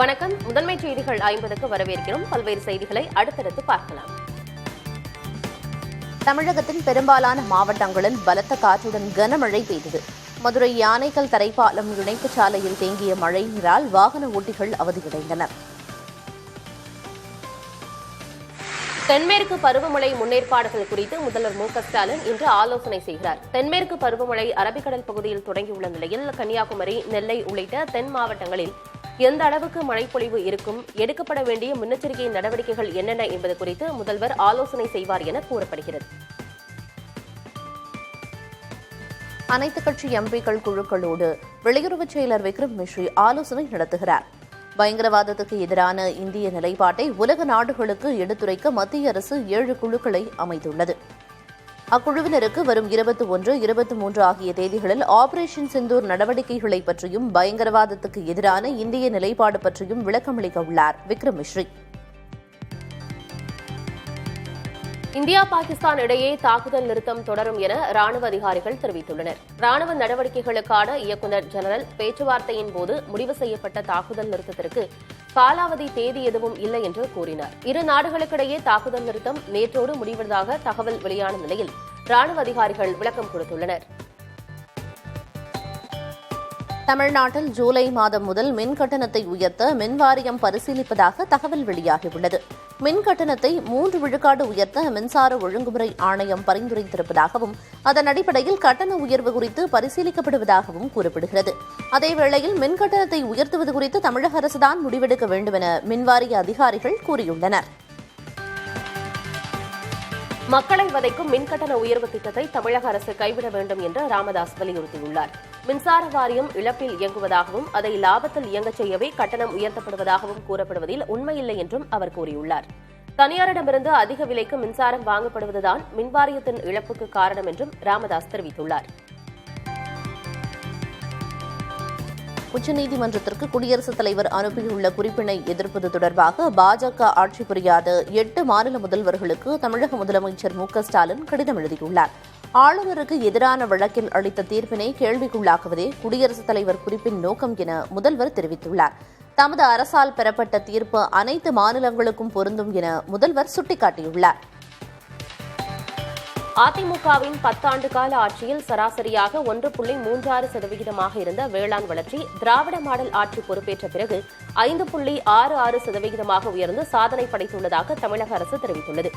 வணக்கம். முதன்மை செய்திகள் 50க்கு வரவேற்கிறோம். பல்வேறு செய்திகளை அடுத்தடுத்து பார்க்கலாம். தமிழகத்தின் பெரும்பாலான மாவட்டங்களில் பலத்த காற்றுடன் கனமழை பெய்தது. மதுரை யானைக்கல் தரைப்பாலம் இணைப்புச் சாலையில் தேங்கிய மழை நீரால் வாகன ஓட்டிகள் அவதியடைந்தனர். தென்மேற்கு பருவமழை முன்னேற்பாடுகள் குறித்து முதல்வர் ஸ்டாலின் இன்று ஆலோசனை செய்கிறார். தென்மேற்கு பருவமழை அரபிக்கடல் பகுதியில் தொடங்கியுள்ள நிலையில் கன்னியாகுமரி, நெல்லை உள்ளிட்ட தென் மாவட்டங்களில் எந்த அளவுக்கு மழைப்பொழிவு இருக்கும், எடுக்கப்பட வேண்டிய முன்னெச்சரிக்கை நடவடிக்கைகள் என்னென்ன என்பது குறித்து முதல்வர் ஆலோசனை செய்வார் என கூறப்படுகிறது. அனைத்துக் கட்சி எம்பிக்கள் குழுக்களோடு வெளியுறவுச் செயலர் விக்ரம் மிஸ்ரி ஆலோசனை நடத்துகிறார். பயங்கரவாதத்துக்கு எதிரான இந்திய நிலைப்பாட்டை உலக நாடுகளுக்கு எடுத்துரைக்க மத்திய அரசு 7 குழுக்களை அமைத்துள்ளது. அக்குழுவினருக்கு வரும் 21, 23 ஆகிய தேதிகளில் ஆபரேஷன் சிந்தூர் நடவடிக்கைகளை பற்றியும் பயங்கரவாதத்துக்கு எதிரான இந்திய நிலைப்பாடு பற்றியும் விளக்கமளிக்க உள்ளார் விக்ரம் மிஸ்ரி. இந்தியா பாகிஸ்தான் இடையே தாக்குதல் நிறுத்தம் தொடரும் என ராணுவ அதிகாரிகள் தெரிவித்துள்ளனர். ராணுவ நடவடிக்கைகளுக்கான இயக்குநர் ஜெனரல் பேச்சுவார்த்தையின் போது முடிவு செய்யப்பட்ட தாக்குதல் நிறுத்தத்திற்கு காலாவதி தேதி எதுவும் இல்லை என்று கூறினார். இரு நாடுகளுக்கிடையே தாக்குதல் நிறுத்தம் நேற்றோடு முடிவதாக தகவல் வெளியான நிலையில் ராணுவ அதிகாரிகள் விளக்கம் கொடுத்துள்ளனர். தமிழ்நாட்டில் ஜூலை மாதம் முதல் மின் கட்டணத்தை உயர்த்த மின் வாரியம் பரிசீலிப்பதாக தகவல் வெளியாகியுள்ளது. மின் கட்டணத்தை 3 விழுக்காடு உயர்த்த மின்சார ஒழுங்குமுறை ஆணையம் பரிந்துரைத்திருப்பதாகவும் அதன் அடிப்படையில் கட்டண உயர்வு குறித்து பரிசீலிக்கப்படுவதாகவும் கூறப்படுகிறது. அதேவேளையில் மின் கட்டணத்தை உயர்த்துவது குறித்து தமிழக அரசுதான் முடிவெடுக்க வேண்டும் என மின்வாரிய அதிகாரிகள் கூறியுள்ளனர். மக்களை வதைக்கும் மின்கட்டண உயர்வு திட்டத்தை தமிழக அரசு கைவிட வேண்டும் என்று ராமதாஸ் வலியுறுத்தியுள்ளார். மின்சார வாரியம் இழப்பில் இயங்குவதாகவும் அதை லாபத்தில் இயங்கச் செய்யவே கட்டணம் உயர்த்தப்படுவதாகவும் கூறப்படுவதில் உண்மையில்லை என்றும் அவர் கூறியுள்ளார். தனியாரிடமிருந்து அதிக விலைக்கு மின்சாரம் வாங்கப்படுவதுதான் மின்வாரியத்தின் இழப்புக்கு காரணம் என்றும் ராமதாஸ் தெரிவித்துள்ளார். உச்சநீதிமன்றத்திற்கு குடியரசுத் தலைவர் அனுப்பியுள்ள குறிப்பினை எதிர்ப்பது தொடர்பாக பாஜக ஆட்சி புரியாத 8 மாநில முதல்வர்களுக்கு தமிழக முதலமைச்சர் ஸ்டாலின் கடிதம் எழுதியுள்ளார். ஆளுநருக்கு எதிரான வழக்கில் அளித்த தீர்ப்பினை கேள்விக்குள்ளாக்குவதே குடியரசுத் தலைவர் குறிப்பின் நோக்கம் என முதல்வர் தெரிவித்துள்ளார். தமது அரசால் பெறப்பட்ட தீர்ப்பு அனைத்து மாநிலங்களுக்கும் பொருந்தும் என முதல்வர் சுட்டிக்காட்டியுள்ளார். அதிமுகவின் 10 ஆண்டு கால ஆட்சியில் சராசரியாக 1.36% இருந்த வேளாண் வளர்ச்சி திராவிட மாடல் ஆட்சி பொறுப்பேற்ற பிறகு 5.66% உயர்ந்து சாதனை படைத்துள்ளதாக தமிழக அரசு தெரிவித்துள்ளது.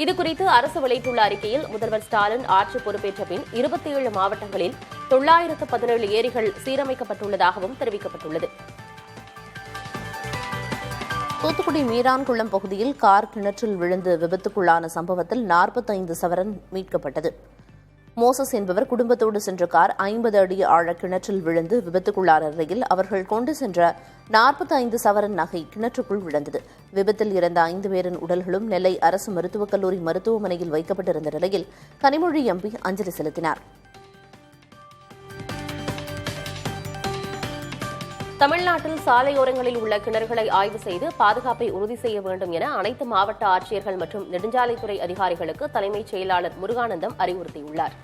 இதுகுறித்து அரசு வெளியிட்டுள்ள அறிக்கையில் முதல்வர் ஸ்டாலின் ஆட்சி பொறுப்பேற்ற பின் 27 மாவட்டங்களில் 917 ஏரிகள் சீரமைக்கப்பட்டுள்ளதாகவும் தெரிவிக்கப்பட்டுள்ளது. தூத்துக்குடி மீரான்குளம் பகுதியில் கார் கிணற்றில் விழுந்து விபத்துக்குள்ளான சம்பவத்தில் 45 சவரன் மீட்கப்பட்டது. மோசஸ் என்பவர் குடும்பத்தோடு சென்ற கார் 50 அடி ஆழ கிணற்றில் விழுந்து விபத்துக்குள்ளான நிலையில் அவர்கள் கொண்டு சென்ற 45 சவரன் நகை கிணற்றுக்குள் விழுந்தது. விபத்தில் இறந்த 5 பேரின் உடல்களும் நெல்லை அரசு மருத்துவக் கல்லூரி மருத்துவமனையில் வைக்கப்பட்டிருந்த நிலையில் கனிமொழி எம்பி அஞ்சலி செலுத்தினார். தமிழ்நாட்டில் சாலையோரங்களில் உள்ள கிணறுகளை ஆய்வு செய்து பாதுகாப்பை உறுதி செய்ய வேண்டும் என அனைத்து மாவட்ட ஆட்சியர்கள் மற்றும் நெடுஞ்சாலைத்துறை அதிகாரிகளுக்கு தலைமைச் செயலாளர் முருகானந்தம் அறிவுறுத்தியுள்ளார்.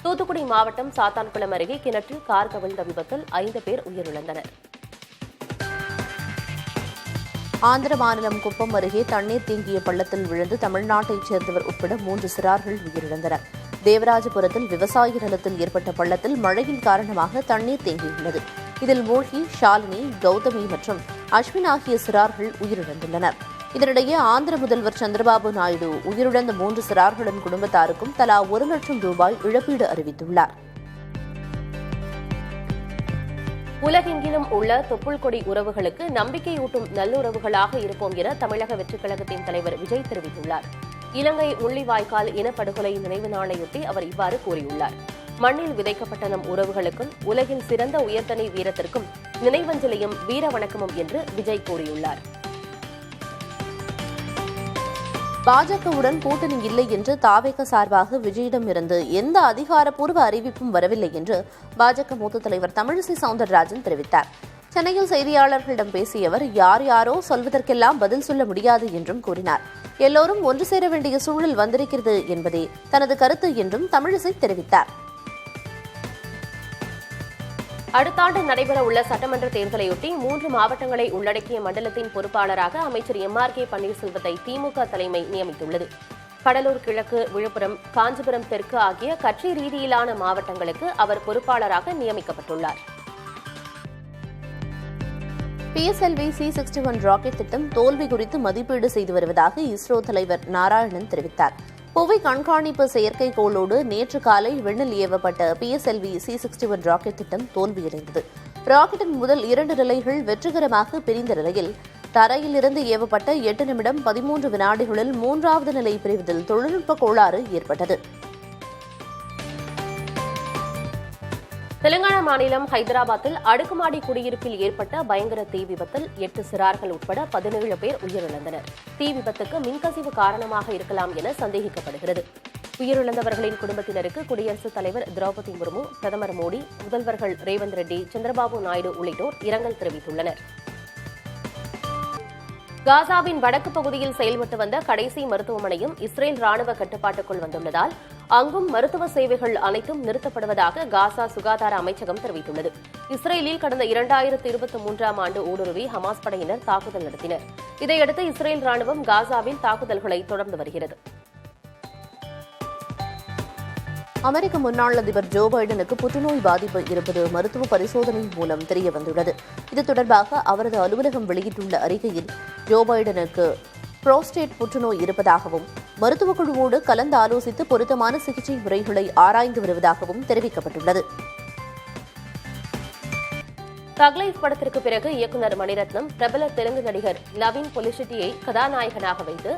தூத்துக்குடி மாவட்டம் சாத்தான்குளம் அருகே கிணற்றில் கார் கவிழ்ந்த விபத்தில் 5 பேர் உயிரிழந்தனர். ஆந்திர மாநிலம் குப்பம் அருகே தண்ணீர் தேங்கிய பள்ளத்தில் விழுந்து தமிழ்நாட்டைச் சேர்ந்தவர் உட்பட 3 சிறார்கள் உயிரிழந்தனர். தேவராஜபுரத்தில் விவசாய நிலத்தில் ஏற்பட்ட பள்ளத்தில் மழையின் காரணமாக தண்ணீர் தேங்கியுள்ளது. இதில் மூழ்கி ஷாலினி, கௌதமி மற்றும் அஸ்வின் ஆகிய சிறார்கள் உயிரிழந்துள்ளனர். இதனிடையே ஆந்திர முதல்வர் சந்திரபாபு நாயுடு உயிரிழந்த 3 சிறார்களின் குடும்பத்தாருக்கும் தலா 1 லட்சம் ரூபாய் இழப்பீடு அறிவித்துள்ளார். உலகெங்கிலும் உள்ள தொப்புள் கொடி உறவுகளுக்கு நம்பிக்கையூட்டும் நல்லுறவுகளாக இருப்போம் என தமிழக வெற்றிக் கழகத்தின் தலைவர் விஜய் தெரிவித்துள்ளார். இலங்கை முள்ளிவாய்க்கால் இனப்படுகொலை நினைவு நாளையொட்டி அவர் இவ்வாறு கூறியுள்ளார். மண்ணில் விதைக்கப்பட்ட நம் உறவுகளுக்கும் உலகில் சிறந்த உயர்தனை வீரத்திற்கும் நினைவஞ்சலியும் வீர வணக்கமும் என்று விஜய் கூறியுள்ளார். பாஜகவுடன் கூட்டணி இல்லை என்று தாவேக சார்பாக விஜயிடமிருந்து எந்த அதிகாரப்பூர்வ அறிவிப்பும் வரவில்லை என்று பாஜக மூத்த தலைவர் தமிழிசை சவுந்தரராஜன் தெரிவித்தார். சென்னையில் செய்தியாளர்களிடம் பேசிய அவர் யார் யாரோ சொல்வதற்கெல்லாம் பதில் சொல்ல முடியாது என்றும் கூறினார். எல்லோரும் ஒன்று சேர வேண்டிய சூழல் வந்திருக்கிறது என்பதே தனது கருத்து என்றும் தமிழிசை தெரிவித்தார். அடுத்த ஆண்டு நடைபெறவுள்ள சட்டமன்ற தேர்தலையொட்டி 3 மாவட்டங்களை உள்ளடக்கிய மண்டலத்தின் பொறுப்பாளராக அமைச்சர் எம்.ஆர்.கே. பன்னீர்செல்வத்தை திமுக தலைமை நியமித்துள்ளது. கடலூர் கிழக்கு, விழுப்புரம், காஞ்சிபுரம் தெற்கு ஆகிய கட்சி ரீதியிலான மாவட்டங்களுக்கு அவர் பொறுப்பாளராக நியமிக்கப்பட்டுள்ளார். PSLV C-61 ராக்கெட் திட்டம் தோல்வி குறித்து மதிப்பீடு செய்து வருவதாக இஸ்ரோ தலைவர் நாராயணன் தெரிவித்தார். புவி கண்காணிப்பு செயற்கைக்கோளோடு நேற்று காலை விண்ணில் ஏவப்பட்ட PSLV C-61 ராக்கெட் திட்டம் தோல்வியடைந்தது. ராக்கெட்டின் முதல் 2 நிலைகள் வெற்றிகரமாக பிரிந்த நிலையில் தரையிலிருந்து ஏவப்பட்ட 8 நிமிடம் 13 வினாடிகளில் 3வது நிலை பிரிவதில் தொழில்நுட்ப கோளாறு ஏற்பட்டது. தெலுங்கானா மாநிலம் ஹைதராபாத்தில் அடுக்குமாடி குடியிருப்பில் ஏற்பட்ட பயங்கர தீ விபத்தில் 8 சிறார்கள் உட்பட 17 பேர் உயிரிழந்தனர். தீ விபத்துக்கு மின்கசிவு காரணமாக இருக்கலாம் என சந்தேகிக்கப்படுகிறது. உயிரிழந்தவர்களின் குடும்பத்தினருக்கு குடியரசுத் தலைவர் திரௌபதி முர்மு, பிரதமர் மோடி, முதல்வர்கள் ரேவந்த் ரெட்டி, சந்திரபாபு நாயுடு உள்ளிட்டோர் இரங்கல் தெரிவித்துள்ளனர். காசாவின் வடக்கு பகுதியில் செயல்பட்டு வந்த கடைசி மருத்துவமனையும் இஸ்ரேல் ராணுவ கட்டுப்பாட்டுக்குள் வந்துள்ளதால் அங்கும் மருத்துவ சேவைகள் அனைத்தும் நிறுத்தப்படுவதாக காசா சுகாதார அமைச்சகம் தெரிவித்துள்ளது. இஸ்ரேலில் கடந்த 2023ஆம் ஆண்டு ஊடுருவி ஹமாஸ் படையினர் தாக்குதல் நடத்தினர். இதையடுத்து இஸ்ரேல் ராணுவம் காசாவில் தாக்குதல்களை தொடர்ந்து வருகிறது. அமெரிக்க முன்னாள் அதிபர் ஜோ பைடனுக்கு புற்றுநோய் பாதிப்பு இருப்பது மருத்துவ பரிசோதனை மூலம் தெரியவந்துள்ளது. இது தொடர்பாக அவரது அலுவலகம் வெளியிட்டுள்ள அறிக்கையில் ஜோ பைடனுக்கு புரோஸ்டேட் புற்றுநோய் இருப்பதாகவும் மருத்துவக் குழுவோடு கலந்து ஆலோசித்து பொருத்தமான சிகிச்சை முறைகளை ஆராய்ந்து வருவதாகவும் தெரிவிக்கப்பட்டுள்ளது. தக்லைஃப் படத்திற்கு பிறகு இயக்குநர் மணிரத்னம் பிரபல தெலுங்கு நடிகர் நவீன் பொலிஷெட்டியை கதாநாயகனாக வைத்து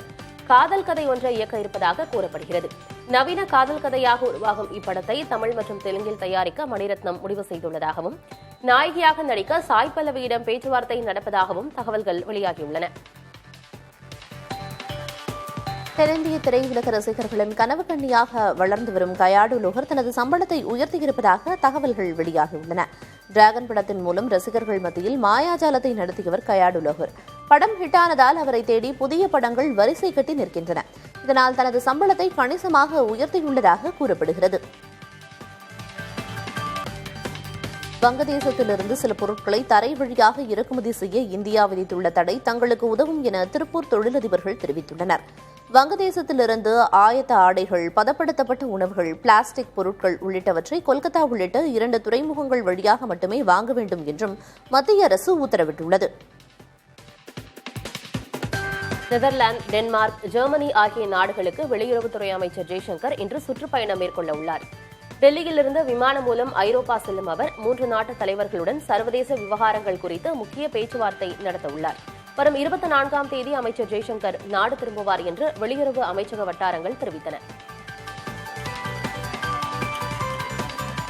காதல் கதை ஒன்றை இயக்க இருப்பதாக கூறப்படுகிறது. நவீன காதல் கதையாக உருவாகும் இப்படத்தை தமிழ் மற்றும் தெலுங்கில் தயாரிக்க மணிரத்னம் முடிவு செய்துள்ளதாகவும் நாயகியாக நடிக்க சாய் பல்லவியிடம் பேச்சுவார்த்தை நடப்பதாகவும் தகவல்கள் வெளியாகியுள்ளன. தென்னிந்திய திரையுலக ரசிகர்களின் கனவு கண்ணியாக வளர்ந்து வரும் கயாடு லோகர் தனது சம்பளத்தை உயர்த்தியிருப்பதாக தகவல்கள் வெளியாகியுள்ளன. டிராகன் படத்தின் மூலம் ரசிகர்கள் மத்தியில் மாயாஜாலத்தை நடத்தியவர் கயாடு லோகர். படம் ஹிட்டானதால் அவரை தேடி புதிய படங்கள் வரிசை கட்டி நிற்கின்றன. இதனால் தனது சம்பளத்தை கணிசமாக உயர்த்தியுள்ளதாக கூறப்படுகிறது. வங்கதேசத்திலிருந்து சில பொருட்களை தரை வழியாக இறக்குமதி செய்ய இந்தியா விதித்துள்ள தடை தங்களுக்கு உதவும் என திருப்பூர் தொழிலதிபர்கள் தெரிவித்துள்ளனர். வங்கதேசத்திலிருந்து ஆயத்த ஆடைகள், பதப்படுத்தப்பட்ட உணவுகள், பிளாஸ்டிக் பொருட்கள் உள்ளிட்டவற்றை கொல்கத்தா உள்ளிட்ட 2 துறைமுகங்கள் வழியாக மட்டுமே வாங்க வேண்டும் என்றும் மத்திய அரசு உத்தரவிட்டுள்ளது. நெதர்லாந்து, டென்மார்க், ஜெர்மனி ஆகிய நாடுகளுக்கு வெளியுறவுத்துறை அமைச்சர் ஜெய்சங்கர் இன்று சுற்றுப்பயணம் மேற்கொள்ள உள்ளார். டெல்லியிலிருந்து விமானம் மூலம் ஐரோப்பா செல்லும் அவர் 3 நாட்டு தலைவர்களுடன் சர்வதேச விவகாரங்கள் குறித்து முக்கிய பேச்சுவார்த்தை நடத்த உள்ளார். வரும் 24ஆம் தேதி அமைச்சர் ஜெய்சங்கர் நாடு திரும்புவார் என்று வெளியுறவு அமைச்சக வட்டாரங்கள் தெரிவித்தன.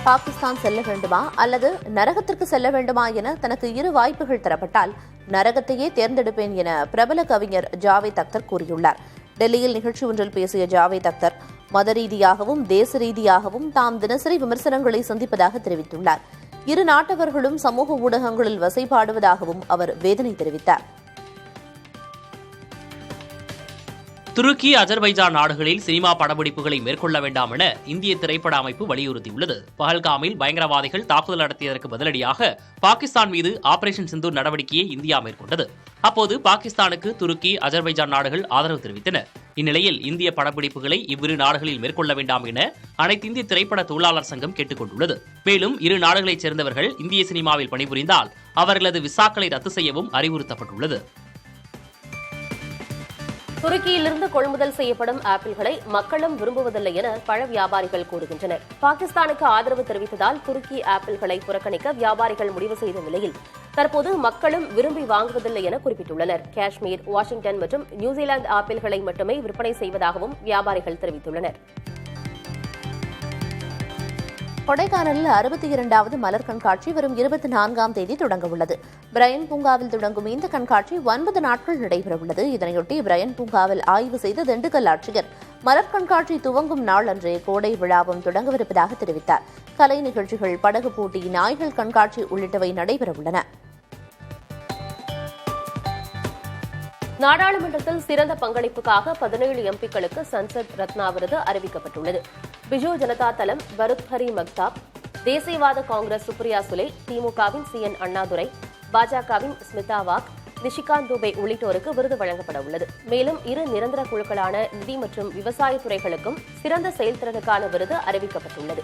பாகிஸ்தான் செல்ல வேண்டுமா அல்லது நரகத்திற்கு செல்ல வேண்டுமா என தனக்கு 2 வாய்ப்புகள் தரப்பட்டால் நரகத்தையே தேர்ந்தெடுப்பேன் என பிரபல கவிஞர் ஜாவேத் அக்தர் கூறியுள்ளார். டெல்லியில் நிகழ்ச்சி ஒன்றில் பேசிய ஜாவேத் அக்தர் மத ரீதியாகவும் தேச ரீதியாகவும் தாம் தினசரி விமர்சனங்களை சந்திப்பதாக தெரிவித்துள்ளார். 2 நாட்டவர்களும் சமூக ஊடகங்களில் வசைபாடுவதாகவும் அவர் வேதனை தெரிவித்தார். துருக்கி, அஜர்பைஜான் நாடுகளில் சினிமா படப்பிடிப்புகளை மேற்கொள்ள வேண்டாம் என இந்திய திரைப்பட அமைப்பு வலியுறுத்தியுள்ளது. பஹல்காமில் பயங்கரவாதிகள் தாக்குதல் நடத்தியதற்கு பதிலடியாக பாகிஸ்தான் மீது ஆபரேஷன் சிந்தூர் நடவடிக்கையை இந்தியா மேற்கொண்டது. அப்போது பாகிஸ்தானுக்கு துருக்கி, அஜர்பைஜான் நாடுகள் ஆதரவு தெரிவித்தன. இந்நிலையில் இந்திய படப்பிடிப்புகளை இவ்விரு நாடுகளில் மேற்கொள்ள வேண்டாம் என அனைத்து இந்திய திரைப்பட தொழிலாளர் சங்கம் கேட்டுக் கொண்டுள்ளது. மேலும் 2 நாடுகளைச் சேர்ந்தவர்கள் இந்திய சினிமாவில் பணிபுரிந்தால் அவர்களது விசாக்களை ரத்து செய்யவும் அறிவுறுத்தப்பட்டுள்ளது. துருக்கியிலிருந்து கொள்முதல் செய்யப்படும் ஆப்பிள்களை மக்களும் விரும்புவதில்லை என பழ வியாபாரிகள் கூறுகின்றனர். பாகிஸ்தானுக்கு ஆதரவு தெரிவித்ததால் துருக்கி ஆப்பிள்களை புறக்கணிக்க வியாபாரிகள் முடிவு செய்த நிலையில் தற்போது மக்களும் விரும்பி வாங்குவதில்லை என குறிப்பிட்டுள்ளனர். காஷ்மீர், வாஷிங்டன் மற்றும் நியூசிலாந்து ஆப்பிள்களை மட்டுமே விற்பனை செய்வதாகவும் வியாபாரிகள் தெரிவித்துள்ளனர். கொடைக்கானலில் 62வது மலர் கண்காட்சி வரும் 24ஆம் தேதி தொடங்க உள்ளது. பிரையன் பூங்காவில் தொடங்கும் இந்த கண்காட்சி 9 நாட்கள் நடைபெறவுள்ளது. இதனையொட்டி பிரையன் பூங்காவில் ஆய்வு செய்த திண்டுக்கல் ஆட்சியர் மலர் கண்காட்சி துவங்கும் நாள் அன்றே கோடை விழாவும் தொடங்கவிருப்பதாக தெரிவித்தார். கலை நிகழ்ச்சிகள், படகு போட்டி, நாய்கள் கண்காட்சி உள்ளிட்டவை நடைபெறவுள்ளன. நாடாளுமன்றத்தில் சிறந்த பங்களிப்புக்காக 17 எம்பிக்களுக்கு சன்சத் ரத்னா விருது அறிவிக்கப்பட்டுள்ளது. பிஜு ஜனதா தளம், பருத்ஹரி மக்தாப், தேசியவாத காங்கிரஸ் சுப்ரியா சுலே, திமுகவின் CN அண்ணாதுரை, பாஜகவின் ஸ்மிதா வாக், நிஷிகாந்த் துபே உள்ளிட்டோருக்கு விருது வழங்கப்பட உள்ளது. மேலும் இரு நிரந்தர குழுக்களான நிதி மற்றும் விவசாய துறைகளுக்கும் சிறந்த செயல்திறனுக்கான விருது அறிவிக்கப்பட்டுள்ளது.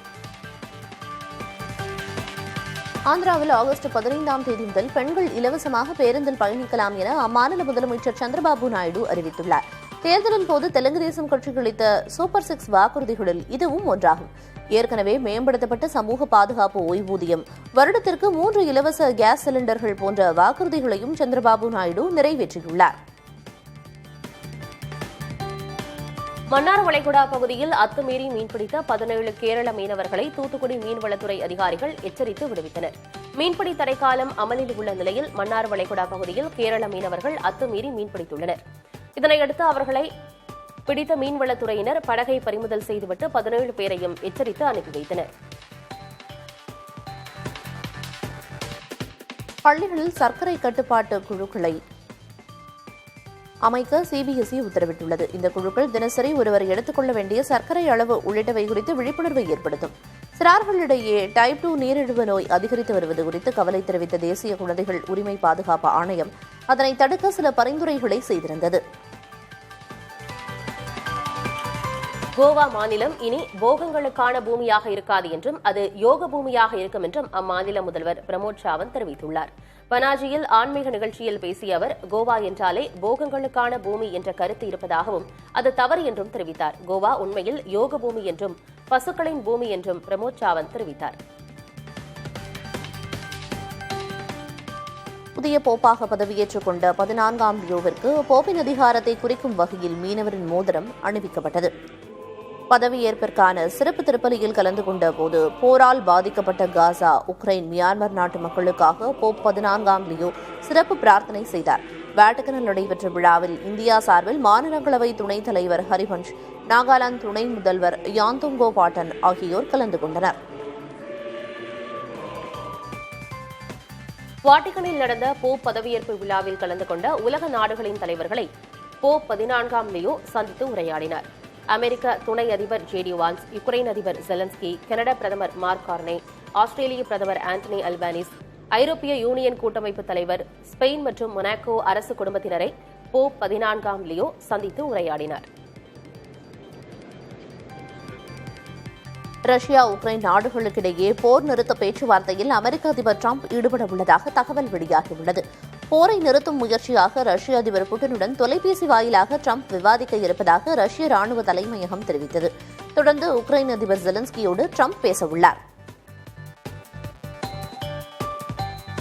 ஆந்திராவில் ஆகஸ்ட் 15ஆம் தேதி முதல் பெண்கள் இலவசமாக பேருந்தில் பயணிக்கலாம் என அம்மாநில முதலமைச்சர் சந்திரபாபு நாயுடு அறிவித்துள்ளார். தேர்தலின் போது தெலுங்கு தேசம் கட்சி அளித்த சூப்பர் 6 வாக்குறுதிகளில் இதுவும் ஒன்றாகும். ஏற்கனவே மேம்படுத்தப்பட்ட சமூக பாதுகாப்பு ஓய்வூதியம், வருடத்திற்கு 3 இலவச கேஸ் சிலிண்டர்கள் போன்ற வாக்குறுதிகளையும் சந்திரபாபு நாயுடு நிறைவேற்றியுள்ளார். மன்னார் வளைகுடா பகுதியில் அத்துமீறி மீன்பிடித்த 17 கேரள மீனவர்களை தூத்துக்குடி மீன்வளத்துறை அதிகாரிகள் எச்சரித்து விடுவித்தனர். மீன்பிடி தடைக்காலம் அமலில் உள்ள நிலையில் மன்னார் வளைகுடா பகுதியில் கேரள மீனவர்கள் அத்துமீறி மீன்பிடித்துள்ளனர். இதனையடுத்து அவர்களை பிடித்த மீன்வளத்துறையினர் படகை பறிமுதல் செய்துவிட்டு 17 பேரையும் எச்சரித்து அனுப்பி வைத்தனர். பள்ளிகளில் சர்க்கரை கட்டுப்பாட்டு குழுக்களை அமைக்க CBSE உத்தரவிட்டுள்ளது. இந்த குழுக்கள் தினசரி ஒருவர் எடுத்துக்கொள்ள வேண்டிய சர்க்கரை அளவு உள்ளிட்டவை குறித்து விழிப்புணர்வை ஏற்படுத்தும். சிறார்களிடையே டைப் 2 நீரிழிவு நோய் அதிகரித்து வருவது குறித்து கவலை தெரிவித்த தேசிய குழந்தைகள் உரிமை பாதுகாப்பு ஆணையம் அதனை தடுக்க சில பரிந்துரைகளை செய்திருந்தது. கோவா மாநிலம் இனி போகங்களுக்கான பூமியாக இருக்காது என்றும் அது யோக பூமியாக இருக்கும் என்றும் அம்மாநில முதல்வர் பிரமோத் சாவந்த் தெரிவித்துள்ளார். பனாஜியில் ஆன்மீக நிகழ்ச்சியில் பேசிய அவர், கோவா என்றாலே போகங்களுக்கான பூமி என்ற கருத்து இருப்பதாகவும் அது தவறு என்றும் தெரிவித்தார். கோவா உண்மையில் யோக பூமி என்றும் பசுக்களின் பூமி என்றும் பிரமோத் சாவந்த் தெரிவித்தார். புதிய போப்பாக பதவியேற்றுக் கொண்ட 14ஆம் லியோவிற்கு போப்பின் அதிகாரத்தை குறிக்கும் வகையில் மீனவரின் மோதிரம் அணிவிக்கப்பட்டது. பதவியேற்பிற்கான சிறப்பு திருப்பலியில் கலந்து கொண்ட போது போரால் பாதிக்கப்பட்ட காசா, உக்ரைன், மியான்மர் நாட்டு மக்களுக்காக போப் 14ஆம் லியோ சிறப்பு பிரார்த்தனை செய்தார். வாட்டிகனில் நடைபெற்ற விழாவில் இந்தியா சார்பில் மாநிலங்களவை துணைத் தலைவர் ஹரிவன்ஷ், நாகாலாந்து துணை முதல்வர் யாந்தோங்கோ பாட்டன் ஆகியோர் கலந்து கொண்டனர். வாட்டிகனில் நடந்த போப் பதவியேற்பு விழாவில் கலந்து கொண்ட உலக நாடுகளின் தலைவர்களை போப் 14ஆம் லியோ சந்தித்து உரையாடினார். அமெரிக்க துணை அதிபர் JD வான்ஸ், யுக்ரைன் அதிபர் ஜெலன்ஸ்கி, கனடா பிரதமர் மார்க் கார்னே, ஆஸ்திரேலிய பிரதமர் ஆண்டனி அல்பானிஸ், ஐரோப்பிய யூனியன் கூட்டமைப்பு தலைவர், ஸ்பெயின் மற்றும் மொனாக்கோ அரசு குடும்பத்தினரை போப் 14ஆம் லியோ சந்தித்து உரையாடினார். ரஷ்யா, உக்ரைன் நாடுகளுக்கிடையே போர் நிறுத்த பேச்சுவார்த்தையில் அமெரிக்க அதிபர் டிரம்ப் ஈடுபட உள்ளதாக தகவல் வெளியாகியுள்ளது. போரை நிறுத்தும் முயற்சியாக ரஷ்ய அதிபர் புட்டினுடன் தொலைபேசி வாயிலாக டிரம்ப் விவாதிக்க இருப்பதாக ரஷ்ய ராணுவ தலைமையகம் தெரிவித்தது. தொடர்ந்து உக்ரைன் அதிபர் ஜெலன்ஸ்கியோடு டிரம்ப் பேசவுள்ளார்.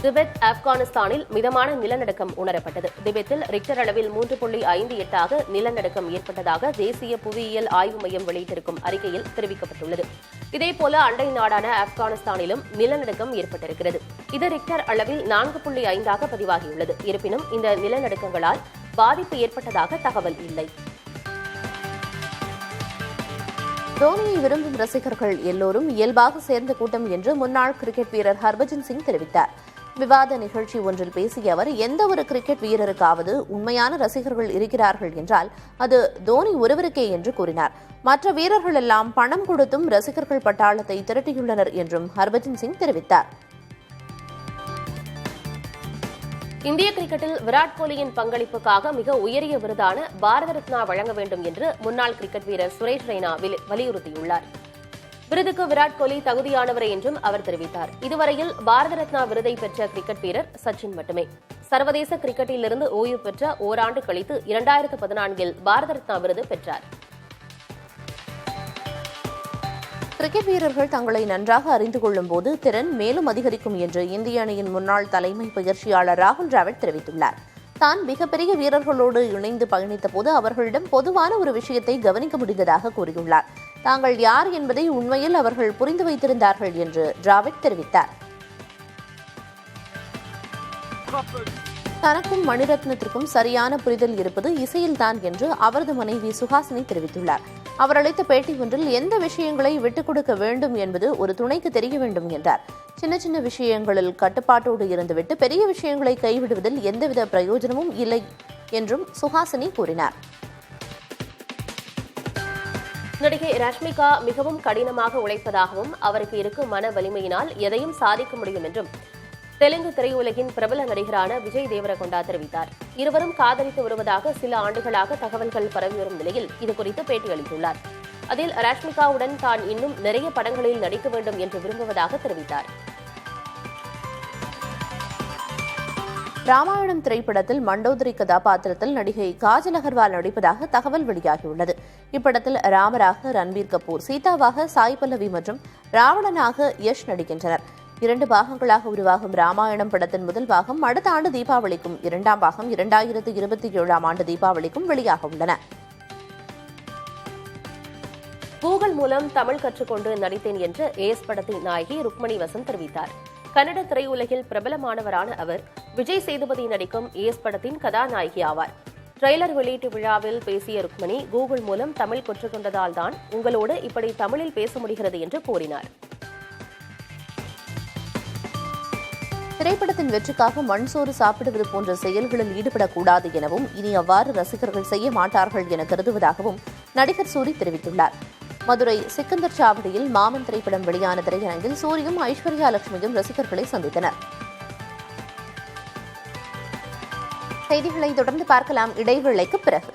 திபெத், ஆப்கானிஸ்தானில் மிதமான நிலநடுக்கம் உணரப்பட்டது. திபெத்தில் ரிக்டர் அளவில் 3.58 நிலநடுக்கம் ஏற்பட்டதாக தேசிய புவியியல் ஆய்வு மையம் வெளியிட்டிருக்கும் அறிக்கையில் தெரிவிக்கப்பட்டுள்ளது. இதேபோல அண்டை நாடான ஆப்கானிஸ்தானிலும் நிலநடுக்கம் ஏற்பட்டிருக்கிறது. இது ரிக்டர் அளவில் 4.5 பதிவாகியுள்ளது. இருப்பினும் இந்த நிலநடுக்கங்களால் பாதிப்பு ஏற்பட்டதாக தகவல் இல்லை. தோனியை விரும்பும் ரசிகர்கள் எல்லோரும் இயல்பாக சேர்ந்த கூட்டம் என்று முன்னாள் கிரிக்கெட் வீரர் ஹர்பஜன் சிங் தெரிவித்தார். விவாத நிகழ்ச்சி ஒன்றில் பேசிய அவர், எந்த ஒரு கிரிக்கெட் வீரருக்காவது உண்மையான ரசிகர்கள் இருக்கிறார்கள் என்றால் அது தோனி ஒருவருக்கே என்று கூறினார். மற்ற வீரர்கள் எல்லாம் பணம் கொடுத்தும் ரசிகர்கள் பட்டாளத்தை திரட்டியுள்ளனர் என்றும் ஹர்பஜன் சிங் தெரிவித்தார். இந்திய கிரிக்கெட்டில் விராட் கோலியின் பங்களிப்புக்காக மிக உயரிய விருதான பாரத ரத்னா வழங்க வேண்டும் என்று முன்னாள் கிரிக்கெட் வீரர் சுரேஷ் ரெய்னா வலியுறுத்தியுள்ளார். விருதுக்கு விராட் கோலி தகுதியானவரே என்றும் அவர் தெரிவித்தார். இதுவரையில் பாரத ரத்னா விருதை பெற்ற கிரிக்கெட் வீரர் சச்சின் மட்டுமே. சர்வதேச கிரிக்கெட்டிலிருந்து ஓய்வு பெற்ற ஓராண்டு கழித்து 2014 பாரத ரத்னா விருது பெற்றார். கிரிக்கெட் வீரர்கள் தங்களை நன்றாக அறிந்து கொள்ளும் போது திறன் மேலும் அதிகரிக்கும் என்று இந்திய அணியின் முன்னாள் தலைமை பயிற்சியாளர் ராகுல் டிராவிட் தெரிவித்துள்ளார். தான் மிகப்பெரிய வீரர்களோடு இணைந்து பயணித்த போது அவர்களிடம் பொதுவான ஒரு விஷயத்தை கவனிக்க முடிந்ததாக கூறியுள்ளார். தாங்கள் யார் என்பதை உண்மையில் அவர்கள் புரிந்து வைத்திருந்தார்கள் என்று டிராவிட் தெரிவித்தார். தனக்கும் மணிரத்னத்திற்கும் சரியான புரிதல் இருப்பது இசையில்தான் என்று அவரது மனைவி சுஹாசினி தெரிவித்துள்ளார். அவர் அளித்த பேட்டி ஒன்றில் எந்த விஷயங்களை விட்டுக் கொடுக்க வேண்டும் என்பது ஒரு துணைக்கு தெரிய வேண்டும் என்றார். சின்ன சின்ன விஷயங்களில் கட்டுப்பாட்டோடு இருந்துவிட்டு பெரிய விஷயங்களை கைவிடுவதில் எந்தவித பிரயோஜனமும் இல்லை என்றும் சுஹாசினி கூறினார். நடிகை ரஷ்மிகா மிகவும் கடினமாக உழைப்பதாகவும் அவருக்கு இருக்கும் மன வலிமையினால் எதையும் சாதிக்க முடியும் என்றும் தெலுங்கு திரையுலகின் பிரபல நடிகரான விஜய் தேவரகொண்டா தெரிவித்தார். இருவரும் காதலித்து வருவதாக சில ஆண்டுகளாக தகவல்கள் பரவி வரும் நிலையில் இதுகுறித்து பேட்டியளித்துள்ளார். அதில் ரஷ்மிகாவுடன் தான் இன்னும் நிறைய படங்களில் நடிக்க வேண்டும் என்று விரும்புவதாக தெரிவித்தார். ராமாயணம் திரைப்படத்தில் மண்டோதரி கதாபாத்திரத்தில் நடிகை காஜல் அகர்வால் நடிப்பதாக தகவல் வெளியாகியுள்ளது. இப்படத்தில் ராமராக ரன்பீர் கபூர், சீதாவாக சாய் பல்லவி மற்றும் ராவணனாக யஷ் நடிக்கின்றனர். 2 பாகங்களாக உருவாகும் ராமாயணம் படத்தின் முதல் பாகம் அடுத்த ஆண்டு தீபாவளிக்கும், 2ஆம் பாகம் 2027ஆம் ஆண்டு தீபாவளிக்கும் வெளியாக உள்ளன. கூகுள் மூலம் தமிழ் கற்றுக்கொண்டு நடித்தேன் என்று ஏஎஸ் படத்தின் நாயகி ருக்மணி வசந்த் தெரிவித்தார். கன்னட திரையுலகில் பிரபலமானவரான அவர் விஜய் சேதுபதி நடிக்கும் ஏஎஸ் படத்தின் கதாநாயகி ஆவார். ட்ரெய்லர் வெளியீட்டு விழாவில் பேசிய ருக்மணி, கூகுள் மூலம் தமிழ் கற்றுக்கொண்டதால் தான் உங்களோடு இப்படி தமிழில் பேச முடிகிறது என்று கூறினார். திரைப்படத்தின் வெற்றிக்காக மண்சோறு சாப்பிடுவது போன்ற செயல்களில் ஈடுபடக்கூடாது எனவும் இனி அவ்வாறு ரசிகர்கள் செய்ய மாட்டார்கள் என கருதுவதாகவும் நடிகர் சூரி தெரிவித்துள்ளார். மதுரை சிக்கந்தர் சாவடியில் மாமன் திரைப்படம் வெளியான திரையரங்கில் சூரியும் ஐஸ்வர்யா லட்சுமியும் ரசிகர்களை சந்தித்தனர். செய்திகளை தொடர்ந்து பார்க்கலாம், இடைவேளைக்கு பிறகு.